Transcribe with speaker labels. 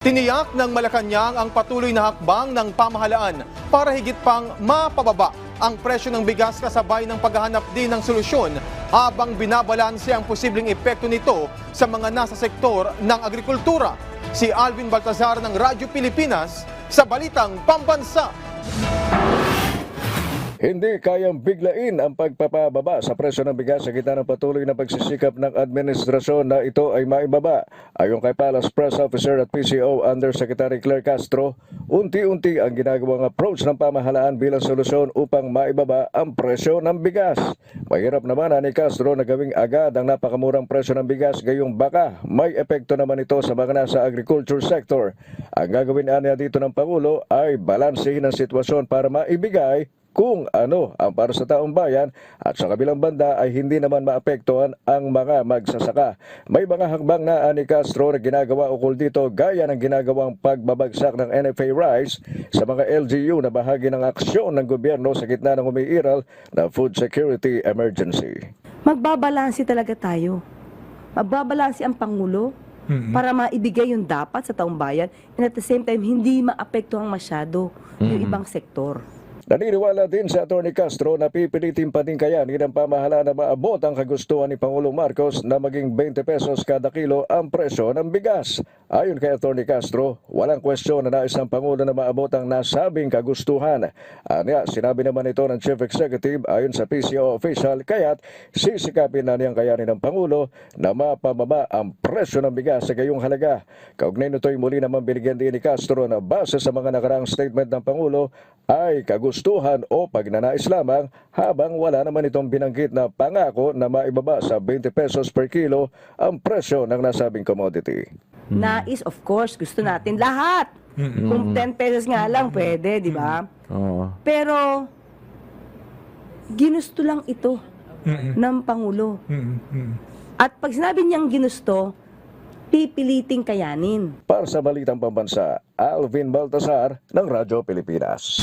Speaker 1: Tiniyak ng Malacanang ang patuloy na hakbang ng pamahalaan para higit pang mapababa ang presyo ng bigas kasabay ng paghahanap din ng solusyon habang binabalanse ang posibleng epekto nito sa mga nasa sektor ng agrikultura. Si Alvin Baltazar ng Radyo Pilipinas sa Balitang Pambansa.
Speaker 2: Hindi kayang biglain ang pagpapababa sa presyo ng bigas sa gitna ng patuloy na pagsisikap ng administrasyon na ito ay maibaba. Ayon kay Palace Press Officer at PCO Undersecretary Claire Castro, unti-unti ang ginagawang approach ng pamahalaan bilang solusyon upang maibaba ang presyo ng bigas. Mahirap naman ni Castro na gawing agad ang napakamurang presyo ng bigas gayong baka may epekto naman ito sa mga nasa agriculture sector. Ang gagawin niya dito ng Pangulo ay balansehin ang sitwasyon para maibigay kung ano ang para sa taong bayan at sa kabilang banda ay hindi naman maapektuhan ang mga magsasaka. May mga hakbang na ni Castro na ginagawa ukol dito gaya ng ginagawang pagbabagsak ng NFA rice sa mga LGU na bahagi ng aksyon ng gobyerno sa gitna ng umiiral na food security emergency.
Speaker 3: Magbabalanse talaga tayo. Magbabalanse ang Pangulo para maibigay yung dapat sa taong bayan and at the same time hindi maapektuhan masyado yung ibang sektor.
Speaker 2: Naniniwala din sa Atty. Castro na pipilitin pa din kayanin ng pamahalaan na maabot ang kagustuhan ni Pangulong Marcos na maging 20 pesos kada kilo ang presyo ng bigas. Ayon kay Atty. Castro, walang kwestiyon na nais ng Pangulo na maabot ang nasabing kagustuhan. Sinabi naman ito ng Chief Executive ayon sa PCO official, kaya't sisikapin na niyang kayanin ng Pangulo na mapababa ang presyo ng bigas sa gayong halaga. Kaugnay nito'y muli naman binigyan din ni Castro na base sa mga nakaraang statement ng Pangulo ay kagustuhan o pagnanais lamang habang wala naman itong binanggit na pangako na maibaba sa 20 pesos per kilo ang presyo ng nasabing commodity.
Speaker 3: Nais, of course, gusto natin lahat. Kung 10 pesos nga lang, pwede, di ba? Pero, ginusto lang ito ng Pangulo. At pag sinabi niyang ginusto, pipiliting kayanin.
Speaker 2: Para sa Balitang Pambansa, Alvin Baltazar ng Radyo Pilipinas.